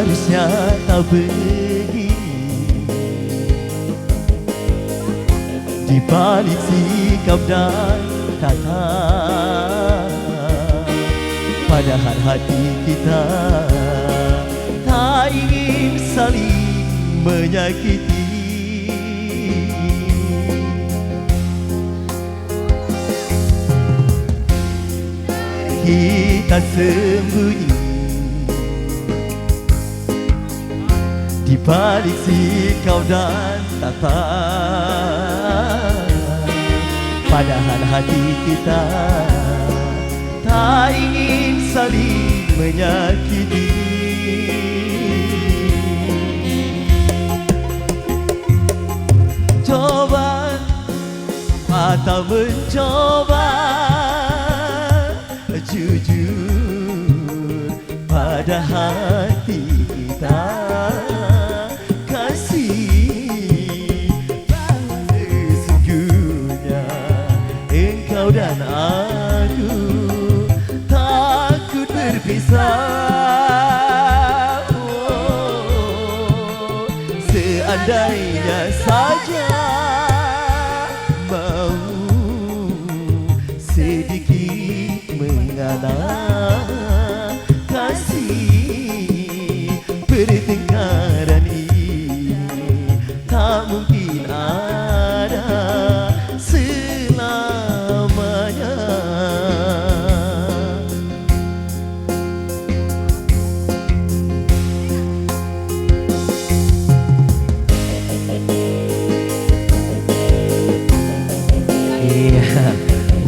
Seharusnya tak begini, di balik sikap dan kata, padahal hati kita tak ingin saling menyakiti. Kita sembunyi di balik sikap dan tata, padahal hati kita tak ingin saling menyakiti. Coba mata mencoba jujur pada hati kita, kasih sesungguhnya engkau dan aku takut berpisah. Seandainya saja mau sedikit mengalah, kasih pertengkaran ini tak mungkin ada selamanya.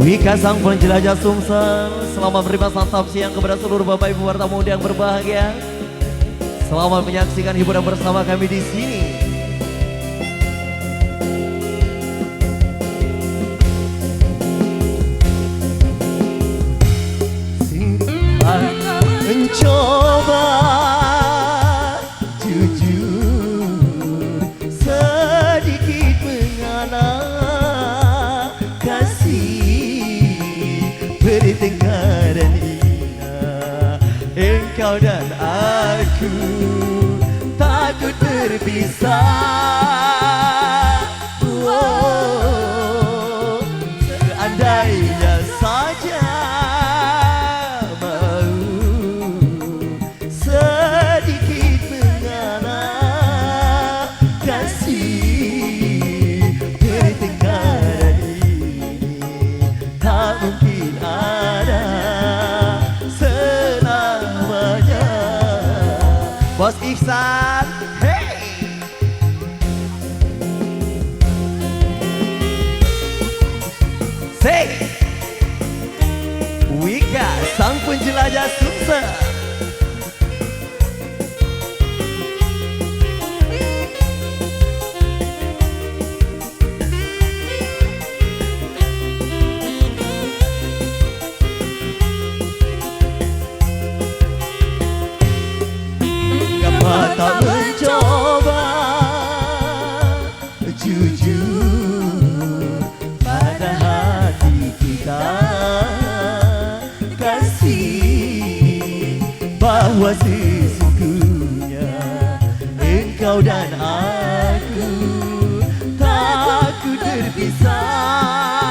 Wika sang penjelajah Sumsel, selamat menerima santap siang kepada seluruh bapak ibu tamu yang berbahagia. Selamat menyaksikan hiburan bersama kami di sini. Mencoba jujur sedikit mengalah, pertengkaran indah engkau dan aku takut berpisah. Seandainya saja mau sedikit mengalah, kasih pertengkaran ini tak mungkin ada selamanya. Bos Ihsan, hey! Say! Wika, sang penjelajah Sumsel. Tak mencoba jujur pada hati kita, kasih bahwa sesungguhnya engkau dan aku takut berpisah.